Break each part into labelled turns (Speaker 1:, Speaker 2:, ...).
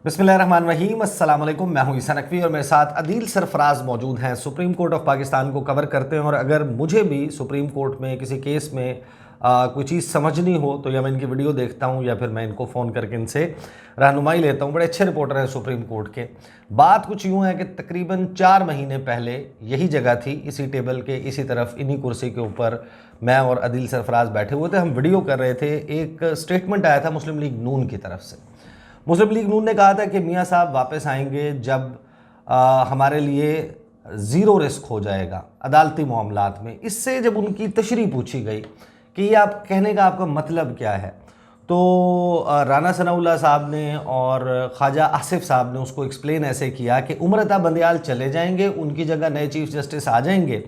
Speaker 1: बिस्मिल्लाहिर्रहमानिर्रहीम, अस्सलाम वालेकुम। मैं हूं ईसा नकवी और मेरे साथ अदील सरफराज मौजूद हैं। सुप्रीम कोर्ट ऑफ पाकिस्तान को कवर करते हैं और अगर मुझे भी सुप्रीम कोर्ट में किसी केस में कोई चीज़ समझनी हो तो या मैं इनकी वीडियो देखता हूं या फिर मैं इनको फ़ोन करके इनसे रहनुमाई लेता हूं। बड़े अच्छे रिपोर्टर हैं सुप्रीम कोर्ट के। बात कुछ यूँ है कि तकरीबन 4 महीने पहले यही जगह थी, इसी टेबल के इसी तरफ इन्हीं कुर्सी के ऊपर मैं और अदील सरफराज बैठे हुए थे। हम वीडियो कर रहे थे। एक स्टेटमेंट आया था मुस्लिम लीग नून की तरफ से। मुस्लिम लीग नून ने कहा था कि मियाँ साहब वापस आएंगे जब हमारे लिए ज़ीरो रिस्क हो जाएगा अदालती मामलात में। इससे जब उनकी तशरीह पूछी गई कि ये आप कहने का आपका मतलब क्या है, तो राना सनाउल्लाह साहब ने और ख्वाजा आसिफ साहब ने उसको एक्सप्लेन ऐसे किया कि उमर अता बंदयाल चले जाएंगे, उनकी जगह नए चीफ़ जस्टिस आ जाएंगे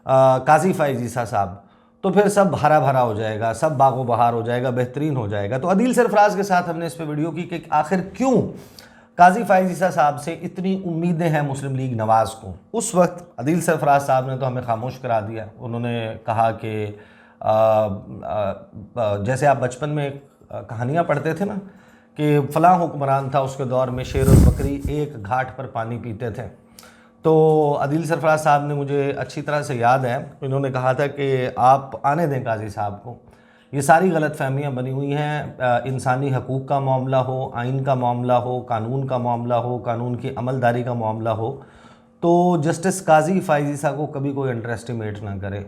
Speaker 1: काजी फ़ाइज़ ईसा साहब, तो फिर सब हरा भरा हो जाएगा, सब बागो बहार हो जाएगा, बेहतरीन हो जाएगा। तो अदील सरफराज के साथ हमने इस पर वीडियो की कि आखिर क्यों काजी फ़ाइज़ ईसा साहब से इतनी उम्मीदें हैं मुस्लिम लीग नवाज़ को। उस वक्त अदील सरफराज साहब ने तो हमें खामोश करा दिया। उन्होंने कहा कि जैसे आप बचपन में कहानियाँ पढ़ते थे ना कि फ़लाँ हुक्मरान था, उसके दौर में शेर और बकरी एक घाट पर पानी पीते थे। तो अदील सरफराज साहब ने, मुझे अच्छी तरह से याद है, इन्होंने कहा था कि आप आने दें काजी साहब को, ये सारी गलत फहमियाँ बनी हुई हैं। इंसानी हकूक़ का मामला हो, आइन का मामला हो, कानून का मामला हो, कानून की अमलदारी का मामला हो, तो जस्टिस काजी फ़ाइज़ ईसा को कभी कोई अंडर एस्टिमेट ना करे।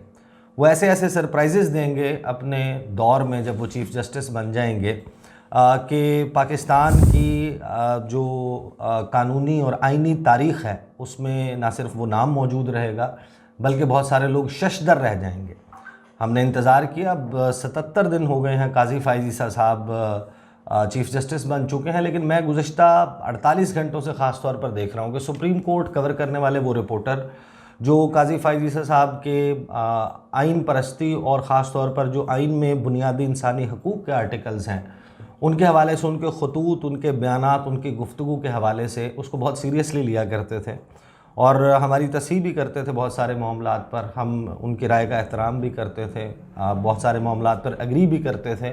Speaker 1: वो ऐसे ऐसे सरप्राइजेज़ देंगे अपने दौर में जब वो चीफ़ जस्टिस बन जाएंगे कि पाकिस्तान की जो कानूनी और आइनी तारीख़ है उसमें ना सिर्फ वो नाम मौजूद रहेगा बल्कि बहुत सारे लोग शशदर रह जाएंगे। हमने इंतज़ार किया, अब 77 दिन हो गए हैं काजी फ़ाइज़ ईसा साहब चीफ़ जस्टिस बन चुके हैं, लेकिन मैं गुज़श्ता 48 घंटों से ख़ास तौर पर देख रहा हूँ कि सुप्रीम कोर्ट कवर करने वाले वो रिपोर्टर जो काजी फ़ाइज़ ईसा साहब के आइन परस्ती और ख़ास तौर पर जो आइन में बुनियादी इंसानी हकूक़ के आर्टिकल्स हैं उनके हवाले से, उनके खतूत, उनके बयानात, उनकी गुफ्तगू के हवाले से उसको बहुत सीरियसली लिया करते थे और हमारी तस्हीह भी करते थे। बहुत सारे मामलात पर हम उनकी राय का एहतराम भी करते थे, बहुत सारे मामलात पर एग्री भी करते थे।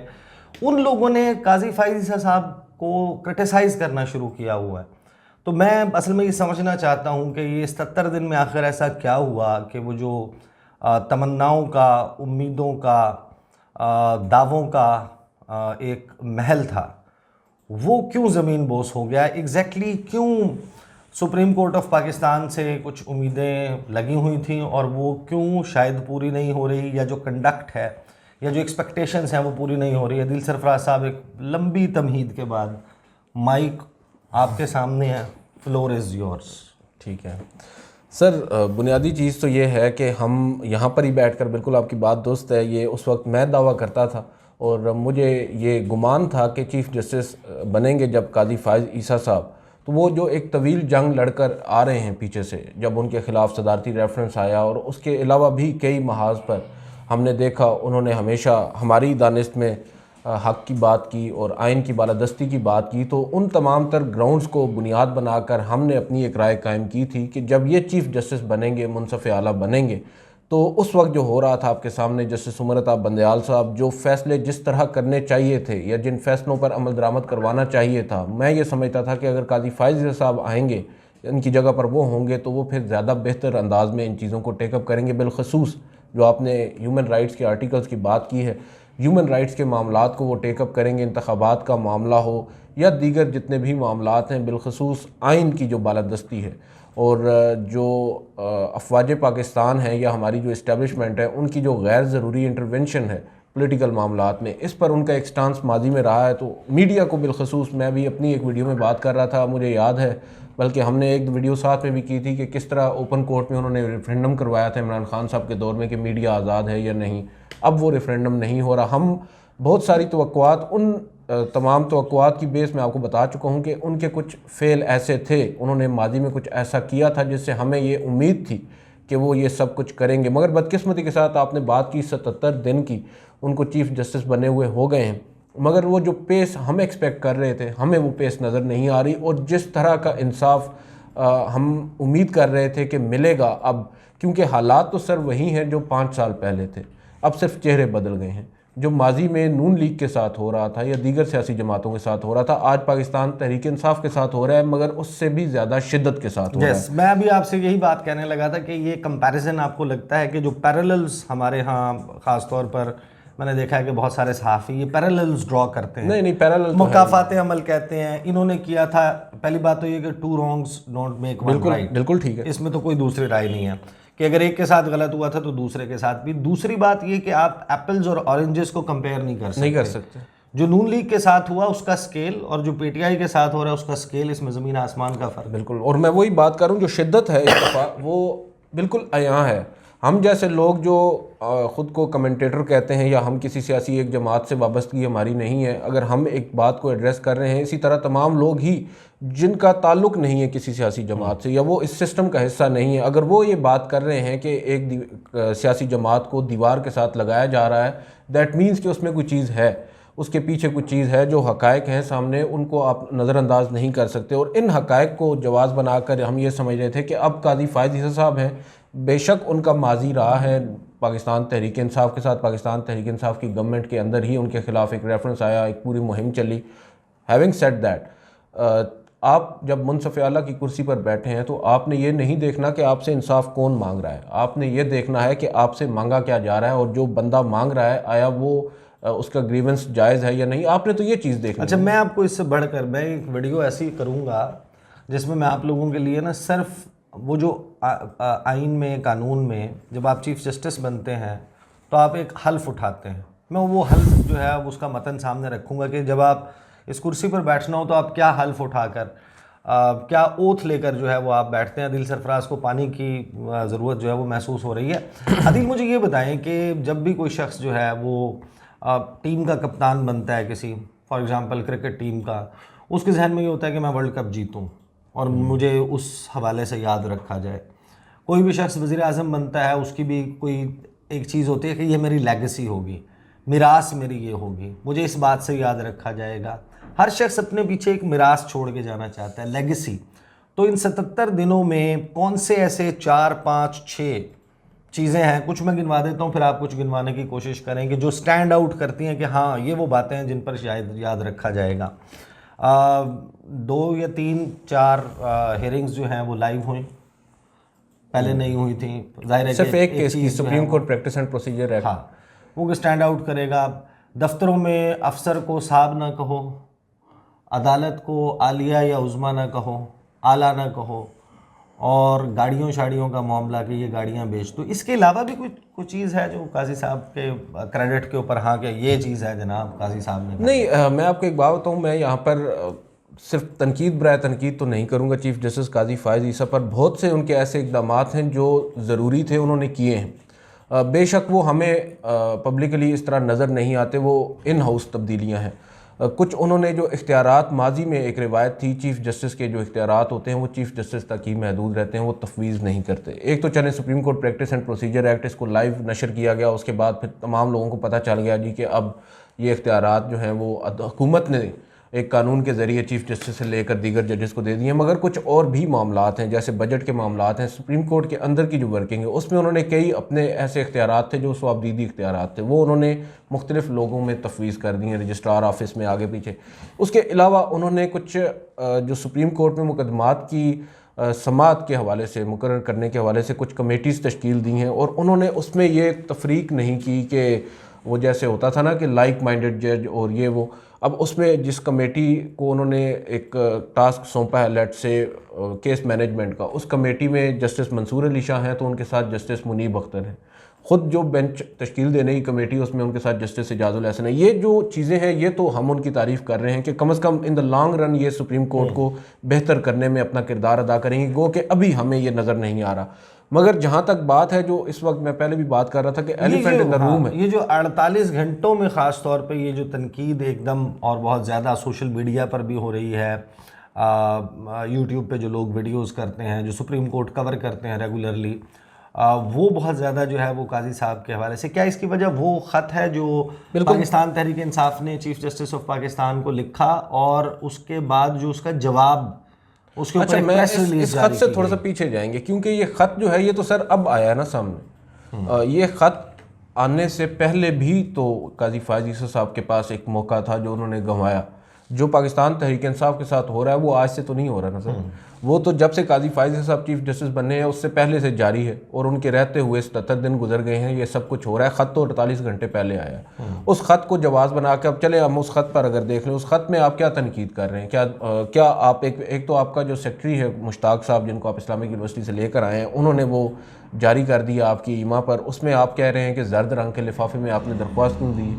Speaker 1: उन लोगों ने काजी फ़ाइज़ ईसा साहब को क्रिटिसाइज़ करना शुरू किया हुआ है। तो मैं असल में ये समझना चाहता हूँ कि ये 77 दिन में आखिर ऐसा क्या हुआ कि वो जो तमन्नाओं का, उम्मीदों का, दावों का एक महल था वो क्यों ज़मीन बोस हो गया। एग्जैक्टली क्यों सुप्रीम कोर्ट ऑफ पाकिस्तान से कुछ उम्मीदें लगी हुई थी और वो क्यों शायद पूरी नहीं हो रही, या जो कंडक्ट है या जो एक्सपेक्टेशंस हैं वो पूरी नहीं हो रही। अदील सरफराज साहब, एक लंबी तमहीद के बाद माइक आपके सामने है, फ्लोर इज़ योर्स।
Speaker 2: ठीक है सर, बुनियादी चीज़ तो ये है कि हम यहाँ पर ही बैठकर, बिल्कुल आपकी बात दुरुस्त है, ये उस वक्त मैं दावा करता था और मुझे ये गुमान था कि चीफ़ जस्टिस बनेंगे जब काजी फ़ाइज़ ईसा साहब। तो वो जो एक तवील जंग लड़कर आ रहे हैं पीछे से, जब उनके ख़िलाफ़ सदारती रेफरेंस आया और उसके अलावा भी कई महाज पर हमने देखा उन्होंने हमेशा हमारी दानिश में हक़ की बात की और आइन की बालादस्ती की बात की। तो उन तमाम तर ग्राउंड्स को बुनियाद बनाकर हमने अपनी एक राय कायम की थी कि जब ये चीफ़ जस्टिस बनेंगे, मुनसफ़ आला बनेंगे, तो उस वक्त जो हो रहा था आपके सामने, जस्टिस उमर अता बंदयाल साहब जो फ़ैसले जिस तरह करने चाहिए थे या जिन फ़ैसलों पर अमल दरामद करवाना चाहिए था, मैं ये समझता था कि अगर काजी फ़ाइज़ साहब आएँगे, इनकी जगह पर वो होंगे, तो वो फिर ज़्यादा बेहतर अंदाज में इन चीज़ों को टेकअप करेंगे। बिलखसूस जो आपने ह्यूमन राइट्स के आर्टिकल्स की बात की है, ह्यूमन राइट्स के मामलात को वो टेकअप करेंगे, इंतखाबात का मामला हो या दीगर जितने भी मामलात हैं, बिलखसूस आइन की जो बालादस्ती है और जो अफवाज पाकिस्तान है या हमारी जो इस्टेब्लिशमेंट है उनकी जो गैर ज़रूरी इंटरवेंशन है पॉलिटिकल मामलात में, इस पर उनका एक स्टांस माजी में रहा है। तो मीडिया को बिलखसूस, मैं भी अपनी एक वीडियो में बात कर रहा था, मुझे याद है, बल्कि हमने एक वीडियो साथ में भी की थी कि किस तरह ओपन कोर्ट में उन्होंने रेफरेंडम करवाया था इमरान खान साहब के दौर में कि मीडिया आज़ाद है या नहीं। अब वो रेफरेंडम नहीं हो रहा। हम बहुत सारी तवक्कुआत, उन तमाम तवक्कुआत की बेस में आपको बता चुका हूँ कि उनके कुछ फ़ेल ऐसे थे, उन्होंने माजी में कुछ ऐसा किया था जिससे हमें ये उम्मीद थी कि वो ये सब कुछ करेंगे। मगर बदकिस्मती के साथ आपने बात की 77 दिन की, उनको चीफ़ जस्टिस बने हुए हो गए हैं, मगर वो जो पेस हम एक्सपेक्ट कर रहे थे हमें वो पेस नज़र नहीं आ रही और जिस तरह का इंसाफ हम उम्मीद कर रहे थे कि मिलेगा अब, क्योंकि हालात तो सर वही हैं जो 5 साल पहले थे, अब सिर्फ चेहरे बदल गए हैं। जो माजी में नून लीग के साथ हो रहा था या दीगर सियासी जमातों के साथ हो रहा था, आज पाकिस्तान तहरीक इंसाफ के साथ हो रहा है, मगर उससे भी ज़्यादा शिद्दत के साथ हो रहा है।
Speaker 1: मैं अभी आपसे यही बात कहने लगा था कि ये कंपैरिजन आपको लगता है कि जो पैरेलल्स हमारे यहाँ ख़ास तौर पर मैंने देखा है कि बहुत सारे सहाफ़ी ये पैरेलल्स ड्रॉ करते हैं।
Speaker 2: नहीं, पैरेलल
Speaker 1: मुकाफात अमल कहते हैं, इन्होंने किया था। पहली बात तो ये कि 2 wrongs don't make one right।
Speaker 2: बिल्कुल ठीक है,
Speaker 1: इसमें तो कोई दूसरी राय नहीं है कि अगर एक के साथ गलत हुआ था तो दूसरे के साथ भी। दूसरी बात ये कि आप एप्पल्स और ऑरेंजेस को कंपेयर नहीं कर सकते। जो नून लीग के साथ हुआ उसका स्केल और जो पीटीआई के साथ हो रहा है उसका स्केल, इसमें ज़मीन आसमान का फ़र्क।
Speaker 2: बिल्कुल, और मैं वही बात कर रहा हूँ, जो शिद्दत है इस दफ़ा वो बिल्कुल अयां है। हम जैसे लोग जो ख़ुद को कमेंटेटर कहते हैं या हम किसी सियासी एक जमात से वाबस्तगी हमारी नहीं है, अगर हम एक बात को एड्रेस कर रहे हैं, इसी तरह तमाम लोग ही जिनका ताल्लुक़ नहीं है किसी सियासी जमात से या वो इस सिस्टम का हिस्सा नहीं है, अगर वो ये बात कर रहे हैं कि एक सियासी जमात को दीवार के साथ लगाया जा रहा है, दैट मीन्स कि उसमें कोई चीज़ है, उसके पीछे कुछ चीज़ है, जो हक़ाइक़ हैं सामने, उनको आप नज़रअंदाज नहीं कर सकते। और इन हक़ाइक़ को जवाज़ बनाकर हम ये समझ रहे थे कि अब काजी फ़ायज़ ईसा साहब हैं, बेशक उनका माजी रहा है पाकिस्तान तहरीक इंसाफ के साथ, पाकिस्तान तहरीक इंसाफ की गवर्नमेंट के अंदर ही उनके ख़िलाफ़ एक रेफरेंस आया, एक पूरी मुहिम चली। हैविंग सेड दैट, आप जब मुनसफ़ आला की कुर्सी पर बैठे हैं तो आपने ये नहीं देखना कि आपसे इंसाफ कौन मांग रहा है, आपने ये देखना है कि आपसे मांगा क्या जा रहा है और जो बंदा मांग रहा है आया वो उसका ग्रीवेंस जायज़ है या नहीं, आपने तो ये चीज़ देखनी।
Speaker 1: अच्छा, मैं आपको इससे बढ़कर मैं एक वीडियो ऐसी करूँगा जिसमें मैं आप लोगों के लिए ना सिर्फ वो जो आइन में, कानून में जब आप चीफ़ जस्टिस बनते हैं तो आप एक हल्फ उठाते हैं, मैं वो हल्फ जो है उसका मतन सामने रखूँगा कि जब आप इस कुर्सी पर बैठना हो तो आप क्या हल्फ उठाकर क्या ओथ लेकर जो है वो आप बैठते हैं। अदील सरफराज को पानी की ज़रूरत जो है वो महसूस हो रही है। अदील, मुझे ये बताएं कि जब भी कोई शख्स जो है वो टीम का कप्तान बनता है किसी, फॉर एग्ज़ाम्पल क्रिकेट टीम का, उसके जहन में ये होता है कि मैं वर्ल्ड कप जीतूँ और मुझे उस हवाले से याद रखा जाए। कोई भी शख्स वज़ीर आज़म बनता है, उसकी भी कोई एक चीज़ होती है कि ये मेरी लेगेसी होगी, मिरास मेरी ये होगी, मुझे इस बात से याद रखा जाएगा। हर शख्स अपने पीछे एक मिरास छोड़ के जाना चाहता है, लेगेसी। तो इन 77 दिनों में कौन से ऐसे 4, 5, 6 चीज़ें हैं, कुछ मैं गिनवा देता हूँ फिर आप कुछ गिनवाने की कोशिश करेंगे, जो स्टैंड आउट करती हैं कि हाँ ये वो बातें हैं जिन पर शायद याद रखा जाएगा। 2 या 3, 4 हेयरिंग्स जो हैं वो लाइव हुई, पहले नहीं हुई थी, जाहिर है
Speaker 2: सिर्फ एक केस की supreme court practice and procedure act,
Speaker 1: हाँ वो स्टैंड आउट करेगा। दफ्तरों में अफसर को साहब ना कहो, अदालत को आलिया या उज़्मा ना कहो, आला ना कहो, और गाड़ियों शाड़ियों का मामला कि ये गाड़ियाँ बेच दो। इसके अलावा भी कुछ चीज़ है जो काजी साहब के क्रेडिट के ऊपर, हाँ कि ये चीज़ है जनाब काजी साहब ने?
Speaker 2: नहीं, मैं आपको एक बात बताऊँ, मैं यहाँ पर सिर्फ तनकीद बराए तनकीद तो नहीं करूँगा चीफ़ जस्टिस काजी फ़ायज़ ईसा पर। बहुत से उनके ऐसे इक़दामात हैं जो ज़रूरी थे, उन्होंने किए हैं। बेशक वो हमें पब्लिकली इस तरह नज़र नहीं आते, वो इन हाउस तब्दीलियाँ हैं। कुछ उन्होंने जो इख्तियारात, माजी में एक रिवायत थी चीफ़ जस्टिस के जो इख्तियारात होते हैं वो चीफ़ जस्टिस तक ही महदूद रहते हैं, वो तफवीज़ नहीं करते। एक तो चले supreme court practice and procedure act, इसको लाइव नशर किया गया, उसके बाद फिर तमाम लोगों को पता चल गया जी कि अब ये इख्तियारात जो हैं वो हुकूमत ने एक कानून के ज़रिए चीफ़ जस्टिस से लेकर दीगर जजेस को दे दिए। मगर कुछ और भी मामलात हैं, जैसे बजट के मामलात हैं, सुप्रीम कोर्ट के अंदर की जो वर्किंग है उसमें उन्होंने कई अपने ऐसे इख्तियारात थे जो स्वाबदीदी इख्तियारात थे, वो उन्होंने मुख्तलिफ लोगों में तफवीज़ कर दी हैं, रजिस्ट्रार ऑफिस में आगे पीछे। उसके अलावा उन्होंने कुछ जो सुप्रीम कोर्ट में मुकदमात की समाअत के हवाले से, मुकर्रर करने के हवाले से कुछ कमेटीज़ तश्कील दी हैं, और उन्होंने उसमें ये तफरीक नहीं की कि वो जैसे होता था ना कि लाइक माइंडेड जज और ये वो। अब उसमें जिस कमेटी को उन्होंने एक टास्क सौंपा है लेट से केस मैनेजमेंट का, उस कमेटी में जस्टिस मंसूर अली शाह हैं, तो उनके साथ जस्टिस मुनीब अख्तर हैं। ख़ुद जो बेंच तश्कील देने की कमेटी उसमें उनके साथ जस्टिस इजाज़ुल हसन है। ये जो चीज़ें हैं ये तो हम उनकी तारीफ़ कर रहे हैं कि कम से कम इन द लॉन्ग रन ये सुप्रीम कोर्ट को बेहतर करने में अपना किरदार अदा करेंगे, गो कि अभी हमें ये नज़र नहीं आ रहा। मगर जहाँ तक बात है, जो इस वक्त मैं पहले भी बात कर रहा था कि एलिफेंट इन द रूम है,
Speaker 1: ये जो 48 घंटों में ख़ास तौर पे ये जो तनकीद एकदम और बहुत ज़्यादा सोशल मीडिया पर भी हो रही है, यूट्यूब पे जो लोग वीडियोस करते हैं, जो सुप्रीम कोर्ट कवर करते हैं रेगुलरली, वो बहुत ज़्यादा जो है वो काजी साहब के हवाले से, क्या इसकी वजह वो ख़त है जो पाकिस्तान तहरीक इंसाफ ने चीफ जस्टिस ऑफ पाकिस्तान को लिखा और उसके बाद जो उसका जवाब, उसके ऊपर
Speaker 2: अच्छा, मैं इस खत से थोड़ा सा पीछे जाएंगे, क्योंकि ये ख़त जो है ये तो सर अब आया है ना सामने। ये ख़त आने से पहले भी तो काजी फायज ईसा साहब के पास एक मौका था जो उन्होंने गंवाया। जो पाकिस्तान तहरीक इंसाफ के साथ हो रहा है वो आज से तो नहीं हो रहा ना सर, वो तो जब से काजी फायज ईसा साहब चीफ जस्टिस बने हैं उससे पहले से जारी है, और उनके रहते हुए 77 दिन गुजर गए हैं, ये सब कुछ हो रहा है। ख़त तो 48 घंटे पहले आया, उस ख़त को जवाब बना के अब चले हम उस ख़त पर अगर देख लें, उस ख़त में आप क्या तनकीद कर रहे हैं? क्या आप एक तो आपका जो सेक्रेटरी है मुश्ताक साहब, जिनको आप इस्लामिक यूनिवर्सिटी से लेकर आए हैं, उन्होंने वो जारी कर दिया आपकी ईमा पर, उसमें आप कह रहे हैं कि जर्द रंग के लिफाफे में आपने दरख्वास्त क्यों दी,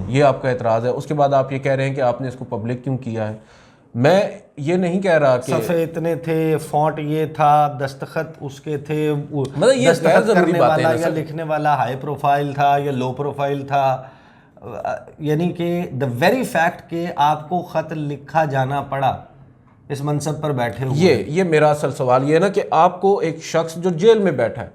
Speaker 2: ये आपका एतराज़ है। उसके बाद आप ये कह रहे हैं कि आपने इसको पब्लिक क्यों किया है। मैं ये नहीं कह रहा कि
Speaker 1: सफ़े इतने थे, फॉन्ट ये था, दस्तखत उसके थे,
Speaker 2: मतलब ये
Speaker 1: दस्तखत
Speaker 2: जरूरी
Speaker 1: करने
Speaker 2: बातें
Speaker 1: वाला
Speaker 2: हैं
Speaker 1: या लिखने वाला हाई प्रोफाइल था या लो प्रोफाइल था, यानी कि द वेरी फैक्ट कि आपको ख़त लिखा जाना पड़ा इस मनसब पर बैठे हुए।
Speaker 2: ये मेरा असल सवाल ये है ना कि आपको एक शख्स जो जेल में बैठा है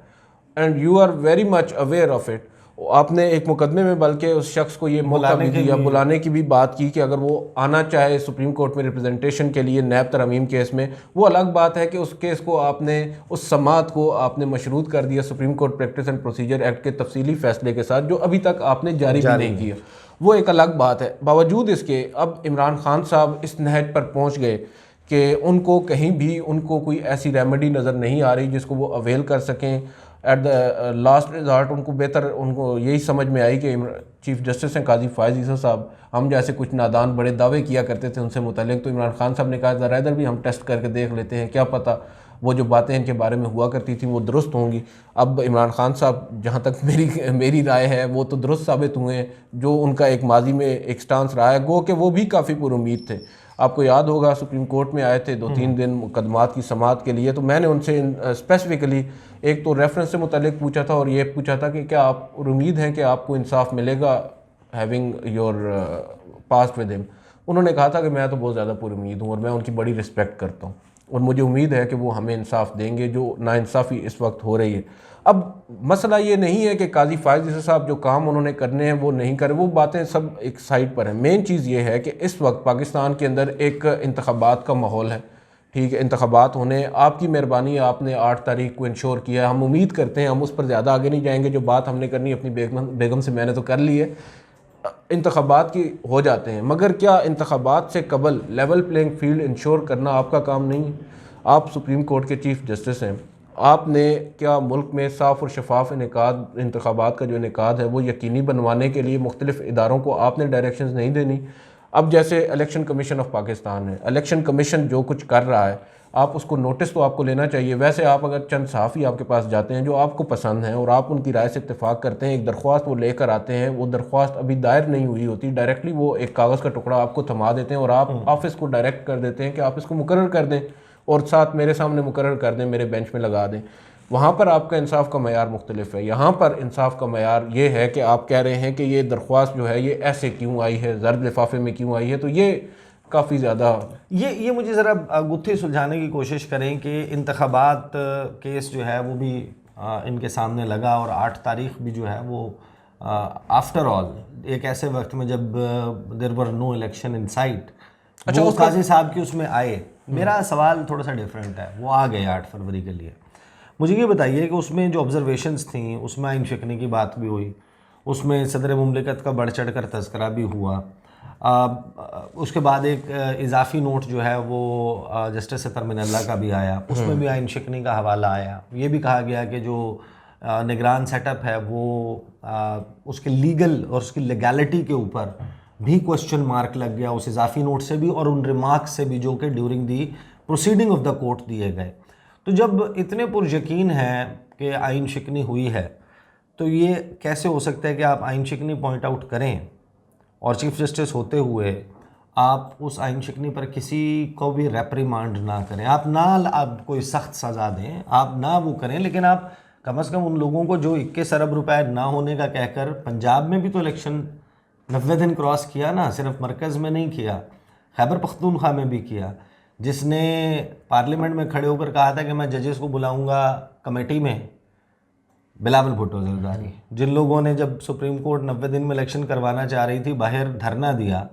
Speaker 2: and you are very much aware of it, आपने एक मुकदमे में बल्कि उस शख्स को ये मौका भी दिया, बुलाने की भी बात की कि अगर वो आना चाहे सुप्रीम कोर्ट में रिप्रेजेंटेशन के लिए नैब तरमीम केस में, वो अलग बात है कि उस केस को आपने, उस समात को आपने मशरूत कर दिया supreme court practice and procedure act के तफसीली फैसले के साथ, जो अभी तक आपने जारी भी नहीं किया, वो एक अलग बात है। बावजूद इसके अब इमरान खान साहब इस नहज पर पहुँच गए कि उनको कहीं भी उनको कोई ऐसी रेमेडी नज़र नहीं आ रही जिसको वो अवेल कर सकें। एट द लास्ट रिजॉर्ट उनको यही समझ में आई कि चीफ जस्टिस हैं काजी फायज ईसा साहब, हम जैसे कुछ नादान बड़े दावे किया करते थे उनसे मुतल्लिक, तो इमरान खान साहब ने कहा ज़रा इधर भी हम टेस्ट करके देख लेते हैं, क्या पता वो जो बातें इनके बारे में हुआ करती थी वो दुरुस्त होंगी। अब इमरान खान साहब, जहाँ तक मेरी राय है, वो तो दुरुस्त साबित हुए हैं। जो उनका एक माजी में एक स्टांस रहा है, गो कि वो भी काफ़ी पुरुमीद थे। आपको याद होगा सुप्रीम कोर्ट में आए थे 2-3 दिन मुकदमात की समाअत के लिए, तो मैंने उनसे स्पेसिफिकली एक तो रेफरेंस से मुतल्लिक पूछा था और ये पूछा था कि क्या आप उम्मीद हैं कि आपको इंसाफ मिलेगा having your past with him. उन्होंने कहा था कि मैं तो बहुत ज़्यादा पुरुमीद हूँ और मैं उनकी बड़ी रिस्पेक्ट करता हूँ और मुझे उम्मीद है कि वो हमें इंसाफ देंगे, जो नाइंसाफ़ी इस वक्त हो रही है। अब मसला ये नहीं है कि काजी फायज ईसा साहब जो काम उन्होंने करने हैं वो नहीं करे, वो बातें सब एक साइड पर हैं। मेन चीज़ ये है कि इस वक्त पाकिस्तान के अंदर एक इंतखाबात का माहौल है, ठीक है, इंतखाबात होने, आपकी मेहरबानी, आपने 8 तारीख को इंश्योर किया है, हम उम्मीद करते हैं, हम उस पर ज़्यादा आगे नहीं जाएंगे, जो बात हमने करनी अपनी बेगम से मैंने तो कर ली है, इंतखाबात की हो जाते हैं, मगर क्या इंतखाबात से कबल लेवल प्लेइंग फील्ड इंश्योर करना आपका काम नहीं है? आप सुप्रीम कोर्ट के चीफ जस्टिस हैं, आपने क्या मुल्क में साफ़ और शफाफ इंतखाबात का जो इनेकाद है वो यकीनी बनवाने के लिए मुख्तलिफ़ इदारों को आपने डायरेक्शंस नहीं देनी? अब जैसे इलेक्शन कमीशन ऑफ पाकिस्तान है, इलेक्शन कमीशन जो कुछ कर रहा है, आप उसको नोटिस तो आपको लेना चाहिए। वैसे आप अगर चंद सहाफ़ी आपके पास जाते हैं जो आपको पसंद हैं और आप उनकी राय से इत्तेफाक करते हैं, एक दरख्वास्त वो लेकर आते हैं, वो दरख्वास्त अभी दायर नहीं हुई होती, डायरेक्टली वो एक कागज़ का टुकड़ा आपको थमा देते हैं और आप ऑफिस को डायरेक्ट कर देते हैं कि आप इसको मुकर्रर कर दें और साथ मेरे सामने मुकर्रर कर दें, मेरे बेंच में लगा दें। वहाँ पर आपका इंसाफ का मयार मुख्तलिफ है। यहाँ पर इंसाफ का मयार ये है कि आप कह रहे हैं कि ये दरख्वास्त जो है ये ऐसे क्यों आई है, जर्द लिफाफे में क्यों आई है, तो ये काफ़ी ज़्यादा
Speaker 1: ये मुझे ज़रा गुत्थी सुलझाने की कोशिश करें कि इंतखाबात केस जो है वो भी इनके सामने लगा और 8 तारीख भी जो है वो आफ्टर ऑल एक ऐसे वक्त में जब there were no election in sight, अच्छा, वो काजी साहब की उसमें आए। मेरा सवाल थोड़ा सा डिफरेंट है, वो आ गए 8 फरवरी के लिए। मुझे ये बताइए कि उसमें जो ऑब्जर्वेशंस थी उसमें आइन शिकने की बात भी हुई, उसमें सदर मुमलिकत का बढ़ चढ़ कर तज़किरा भी हुआ, उसके बाद एक इजाफी नोट जो है वो जस्टिस सतर मिनल्ला का भी आया, उसमें भी आइन शिकनी का हवाला आया। ये भी कहा गया कि जो निगरान सेटअप है वो उसके लीगल और उसकी लीगैलिटी के ऊपर भी क्वेश्चन मार्क लग गया उस इजाफी नोट से भी और उन रिमार्क्स से भी जो कि during the proceeding of the court दिए गए। तो जब इतने पुरयकीन है कि आइन शिकनी हुई है, तो ये कैसे हो सकता है कि आप आइन शिकनी पॉइंट आउट करें और चीफ जस्टिस होते हुए आप उस आइन शिकनी पर किसी को भी रेप्रिमांड ना करें, आप कोई सख्त सज़ा दें, आप ना वो करें, लेकिन आप कम से कम उन लोगों को जो 21 अरब रुपए ना होने का कहकर, पंजाब में भी तो इलेक्शन 90 दिन क्रॉस किया ना, सिर्फ मरकज़ में नहीं किया, खैबर पख्तूनख्वा में भी किया, जिसने पार्लियामेंट में खड़े होकर कहा था कि मैं जजेस को बुलाऊंगा कमेटी में, बिलावल भुट्टो जरदारी, जिन लोगों ने जब सुप्रीम कोर्ट 90 दिन में इलेक्शन करवाना चाह रही थी बाहर धरना दिया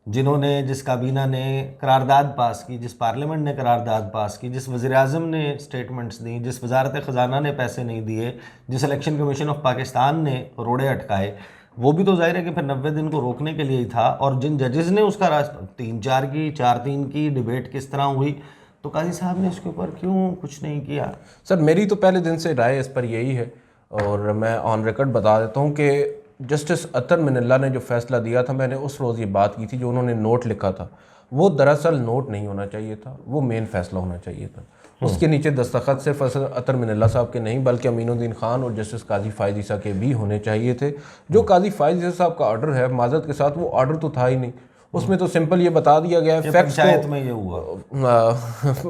Speaker 1: जिन्होंने, जिस काबीना ने करारदाद पास की, जिस पार्लियामेंट ने करारदाद पास की, जिस वज़ीर-ए-आज़म ने स्टेटमेंट्स दी, जिस वजारत ख़जाना ने पैसे नहीं दिए, जिस इलेक्शन कमीशन ऑफ पाकिस्तान ने रोड़े अटकाए, वो भी तो जाहिर है कि फिर 90 दिन को रोकने के लिए ही था। और जिन जजेस ने उसका 3-4 की 4-3 की डिबेट किस तरह हुई, तो काजी साहब ने इसके ऊपर क्यों कुछ नहीं किया?
Speaker 2: सर मेरी तो पहले दिन से राय इस पर यही है, और मैं ऑन रिकॉर्ड बता देता हूँ कि जस्टिस अतर मिनल्ला ने जो फैसला दिया था, मैंने उस रोज़ ये बात की थी, जो उन्होंने नोट लिखा था वो दरअसल नोट नहीं होना चाहिए था, वो मेन फैसला होना चाहिए था। उसके नीचे दस्तखत सिर्फ अतर मिनल्ला साहब के नहीं बल्कि अमीनुद्दीन खान और जस्टिस काजी फ़ाइज़ ईसा के भी होने चाहिए थे। जो काजी फ़ाइज़ ईसा साहब का ऑर्डर है, माज़रत के साथ वो ऑर्डर तो था ही नहीं, उसमें तो सिंपल ये बता दिया गया है,
Speaker 1: पंचायत में ये हुआ,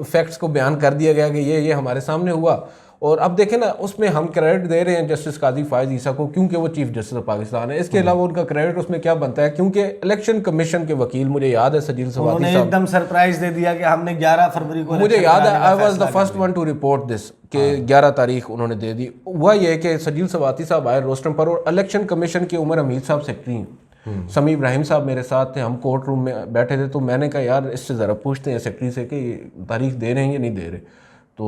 Speaker 2: फैक्ट्स को बयान कर दिया गया कि ये हमारे सामने हुआ। और अब देखें ना, उसमें हम क्रेडिट दे रहे हैं जस्टिस काजी फ़ाइज़ ईसा को क्योंकि वो चीफ जस्टिस ऑफ पाकिस्तान है। इसके अलावा उनका क्रेडिट उसमें क्या बनता है, क्योंकि इलेक्शन कमीशन के वकील, मुझे याद है सजील सवाती साहब,
Speaker 1: एकदम सरप्राइज दे दिया कि हमने 11 फरवरी को,
Speaker 2: मुझे याद है I was the first one two report this कि 11 तारीख उन्होंने दे दी। हुआ ये कि सजील सवाती साहब आए रोस्टम पर, और इलेक्शन कमीशन के उमर हमीद साहब सेक्रेटरी हैं, समी इब्राहिम साहब मेरे साथ थे, हम कोर्ट रूम में बैठे थे। तो मैंने कहा यार इससे ज़रा पूछते हैं सेक्रेटरी से कि तारीख दे रहे हैं या नहीं दे रहे। तो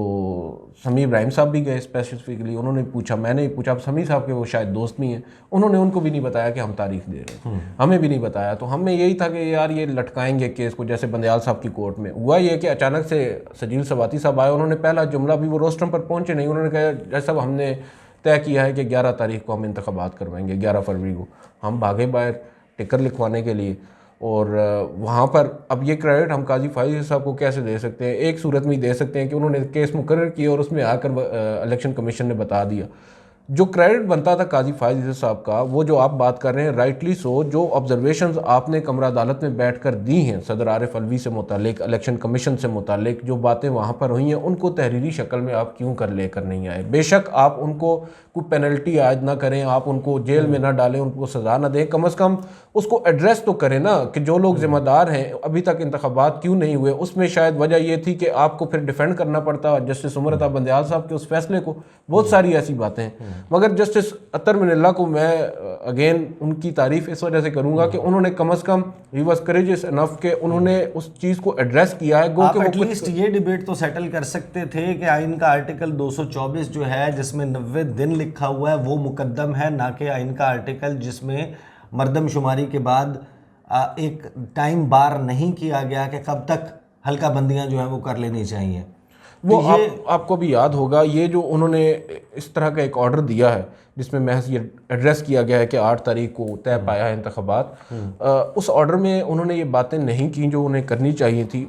Speaker 2: समी इब्राहिम साहब भी गए स्पेसिफिकली, उन्होंने पूछा, मैंने पूछा, अब समी साहब के वो शायद दोस्त भी हैं, उन्होंने उनको भी नहीं बताया कि हम तारीख दे रहे हैं, हमें भी नहीं बताया। तो हमें यही था कि यार ये लटकाएंगे केस को, जैसे बंदयाल साहब की कोर्ट में हुआ। ये कि अचानक से सजील सवाती साहब आए, उन्होंने पहला जुमला भी, वो रोस्टम पर पहुंचे नहीं, उन्होंने कहा जैसा हमने तय किया है कि 11 तारीख को हम इंतखाबात करवाएंगे, 11 फरवरी को। हम भागे बाहर टिकर लिखवाने के लिए, और वहाँ पर अब ये क्रेडिट हम काजी फ़ाइज़ साहब को कैसे दे सकते हैं? एक सूरत में ही दे सकते हैं कि उन्होंने केस मुकर्रर किया और उसमें आकर इलेक्शन कमीशन ने बता दिया। जो क्रेडिट बनता था काजी फ़ाइज़ साहब का, वो जो आप बात कर रहे हैं राइटली सो, जो ऑब्जर्वेशंस आपने कमरा अदालत में बैठकर दी हैं सदर आरिफ अलवी से मुतालिक, इलेक्शन कमीशन से मुतालिक जो बातें वहाँ पर हुई हैं, उनको तहरीरी शक्ल में आप क्यों लेकर नहीं आए? बेशक आप उनको कोई पेनल्टी आज ना करें, आप उनको जेल में ना डालें, उनको सज़ा ना दें, कम से कम उसको एड्रेस तो करें ना कि जो लोग जिम्मेदार हैं, अभी तक इंतखाबात क्यों नहीं हुए। उसमें शायद वजह ये थी कि आपको फिर डिफेंड करना पड़ता जस्टिस उमर अता बंदयाल साहब के उस फैसले को, बहुत सारी ऐसी बातें हैं। मगर जस्टिस अतर मिनल्ला को मैं अगेन उनकी तारीफ इस वजह से करूंगा कि उन्होंने कम से कम ही वॉज करेजियस इनफ के उन्होंने उस चीज़ को एड्रेस किया है।
Speaker 1: आप एटलीस्ट ये डिबेट तो सेटल कर सकते थे कि आइन का आर्टिकल 224 जो है, जिसमें 90 दिन लिखा हुआ है, वो मुकद्दम है, ना कि आइन का आर्टिकल जिसमें मर्दमशुमारी के बाद एक टाइम बार नहीं किया गया कि कब तक हल्का बंदियां जो हैं वो कर लेनी चाहिए।
Speaker 2: वो तो आपको भी याद होगा, ये जो उन्होंने इस तरह का एक ऑर्डर दिया है जिसमें महज ये एड्रेस किया गया है कि 8 तारीख को तय पाया है इंतखाबात, उस ऑर्डर में उन्होंने ये बातें नहीं की जो उन्हें करनी चाहिए थी।